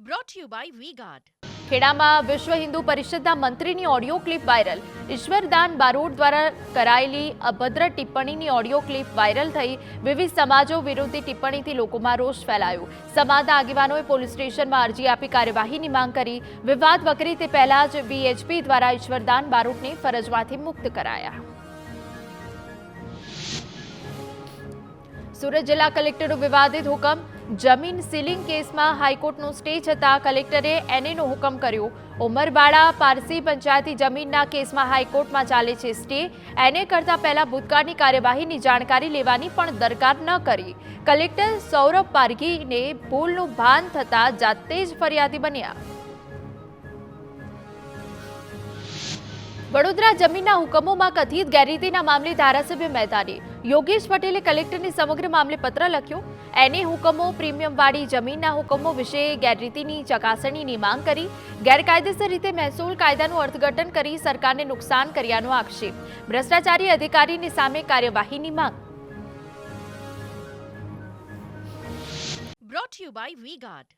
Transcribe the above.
brought to you by V-Guard. ખેડામાં વિશ્વ હિન્દુ પરિષદના મંત્રીની audio clip viral. Ishwardan Barot દ્વારા કરાયેલી અભદ્ર ટિપ્પણીની ઓડિયો ક્લિપ વાયરલ થઈ. વિવિધ સમાજો વિરોધી ટિપ્પણીથી લોકોમાં રોષ ફેલાયો. સમાજના આગેવાનોએ પોલીસ સ્ટેશનમાં અરજી આપી કાર્યવાહીની માંગ કરી. વિવાદ વકરે તે પહેલા જ વીએચપી દ્વારા ઈશ્વરદાન બારોટને ફરજમાંથી મુક્ત કરાયા. સુરત જિલ્લા કલેક્ટરનો વિવાદિત હુકમ. જમીન સીલિંગ કેસમાં હાઈકોર્ટનો સ્ટે છતાં કલેક્ટરે એનએનો હુકમ કર્યો. ઉમરવાડા પારસી પંચાયતી જમીનના કેસમાં હાઈકોર્ટમાં ચાલે છે સ્ટે. એને કરતા પહેલા ભૂતકાળની કાર્યવાહીની જાણકારી લેવાની પણ દરકાર ન કરી. કલેક્ટર સૌરભ પારઘીને ભૂલનું ભાન થતા જાતે જ ફરિયાદી બન્યા. વડોદરા જમીનના હુકમોમાં કથિત ગેરરીતિના મામલે ધારાસભ્ય મેદાને. યોગેશ પટેલે કલેક્ટરને સમગ્ર મામલે પત્ર લખ્યો. એને હુકમો પ્રીમિયમવાળી જમીનના હુકમો વિશે ગેરરીતિની ચકાસણીની માંગ કરી. ગેરકાયદેસર રીતે મહેસૂલ કાયદાનું અર્થઘટન કરી સરકારને નુકસાન કર્યાનો આક્ષેપ. ભ્રષ્ટાચારી અધિકારીની સામે કાર્યવાહીની માંગ. Brought to you by V-Guard.